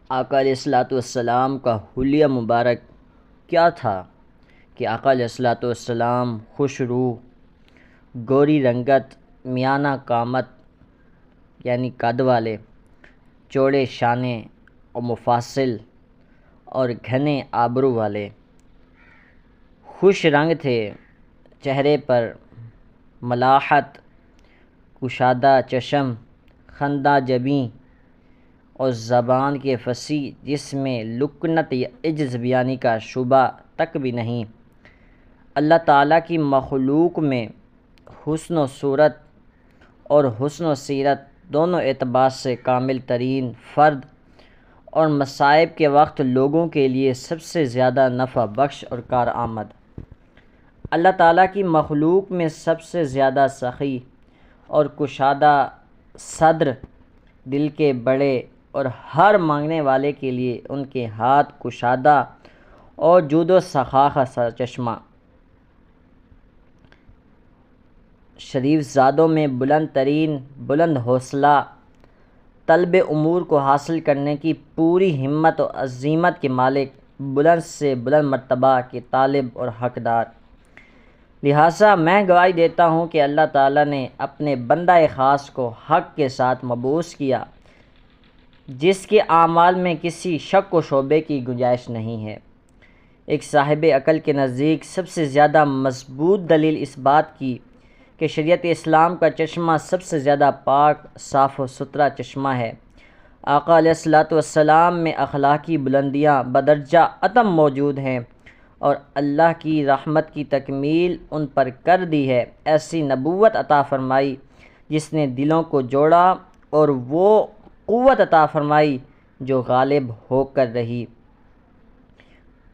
آقا علیہ الصلوۃ والسلام کا حلیہ مبارک کیا تھا کہ آقا علیہ الصلوۃ والسلام خوش روح، گوری رنگت، میانہ قامت یعنی قد والے، چوڑے شانے اور مفاصل اور گھنے آبرو والے، خوش رنگ تھے، چہرے پر ملاحت، کشادہ چشم، خندہ جبیں اور زبان کے فصیح جس میں لکنت یا عجز بیانی کا شبہ تک بھی نہیں۔ اللہ تعالیٰ کی مخلوق میں حسن و صورت اور حسن و سیرت دونوں اعتبار سے کامل ترین فرد اور مصائب کے وقت لوگوں کے لیے سب سے زیادہ نفع بخش اور کارآمد۔ اللہ تعالیٰ کی مخلوق میں سب سے زیادہ سخی اور کشادہ صدر، دل کے بڑے اور ہر مانگنے والے کے لیے ان کے ہاتھ کشادہ اور جود و سخا کا سرچشمہ، شریف زادوں میں بلند ترین، بلند حوصلہ، طلب امور کو حاصل کرنے کی پوری ہمت و عزیمت کے مالک، بلند سے بلند مرتبہ کے طالب اور حقدار۔ لہٰذا میں گواہی دیتا ہوں کہ اللہ تعالیٰ نے اپنے بندہ خاص کو حق کے ساتھ مبعوث کیا، جس کے اعمال میں کسی شک و شبے کی گنجائش نہیں ہے۔ ایک صاحب عقل کے نزدیک سب سے زیادہ مضبوط دلیل اس بات کی کہ شریعت اسلام کا چشمہ سب سے زیادہ پاک، صاف و ستھرا چشمہ ہے۔ آقا علیہ الصلوۃ والسلام میں اخلاقی بلندیاں بدرجہ اتم موجود ہیں اور اللہ کی رحمت کی تکمیل ان پر کر دی ہے۔ ایسی نبوت عطا فرمائی جس نے دلوں کو جوڑا، اور وہ قوت عطا فرمائی جو غالب ہو کر رہی۔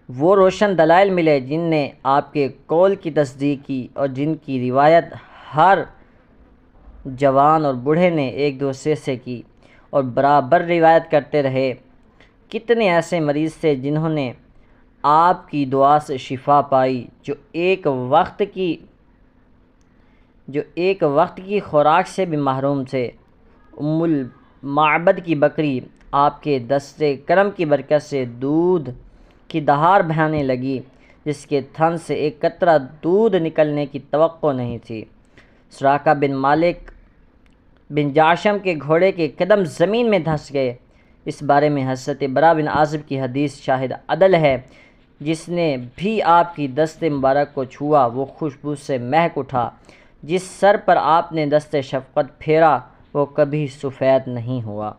وہ روشن دلائل ملے جن نے آپ کے قول کی تصدیق کی اور جن کی روایت ہر جوان اور بوڑھے نے ایک دوسرے سے کی اور برابر روایت کرتے رہے۔ کتنے ایسے مریض تھے جنہوں نے آپ کی دعا سے شفا پائی، جو ایک وقت کی خوراک سے بھی محروم تھے۔ ام المعبد کی بکری آپ کے دست کرم کی برکت سے دودھ کی دہار بہانے لگی، جس کے تھن سے ایک قطرہ دودھ نکلنے کی توقع نہیں تھی۔ سراقہ بن مالک بن جعشم کے گھوڑے کے قدم زمین میں دھنس گئے۔ اس بارے میں حضرت براء بن عازب کی حدیث شاہد عدل ہے۔ جس نے بھی آپ کی دست مبارک کو چھوا وہ خوشبو سے مہک اٹھا، جس سر پر آپ نے دست شفقت پھیرا وہ کبھی سفید نہیں ہوا۔